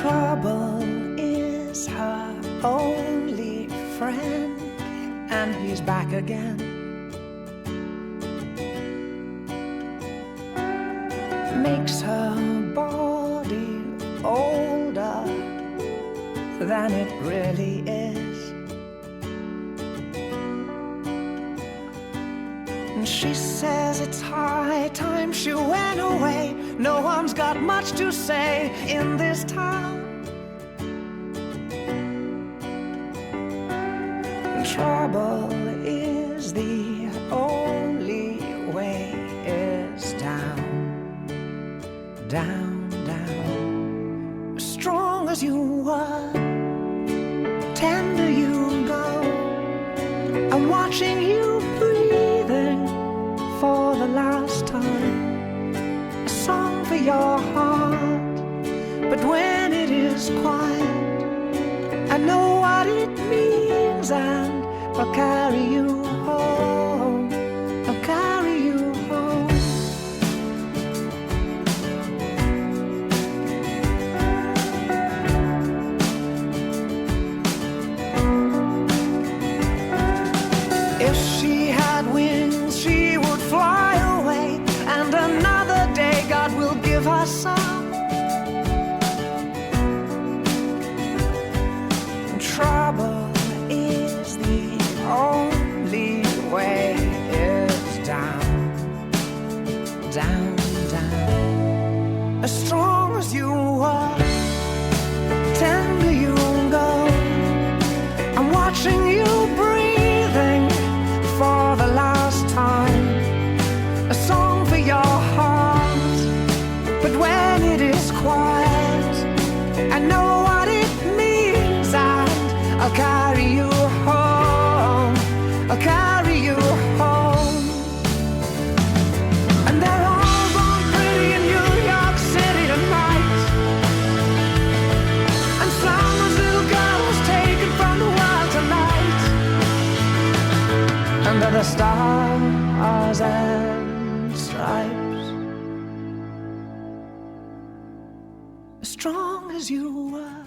Trouble is her only friend, and he's back again. Makes her body older than it really is. And she says it's high time she went away. No one's got much to say in this town. Trouble is the only way is down, down, down. As strong as you were, tender you go. I'm watching you breathing for the last time. A song for your heart, but when it is quiet, I know what it means, and I'll carry you home. I'll carry you home. If she had wings, she would fly away, and another day God will give her some. Trouble is the only way is down, down, down. As strong as you were, tender you go. I'm watching you breathing for the last time. A song for your heart, but when it is quiet, I know what it means, and I'll carry you home. I'll carry you home. And they're all born pretty in New York City tonight, and someone's little girl was taken from the world tonight. Under the stars and stripes, as strong as you were.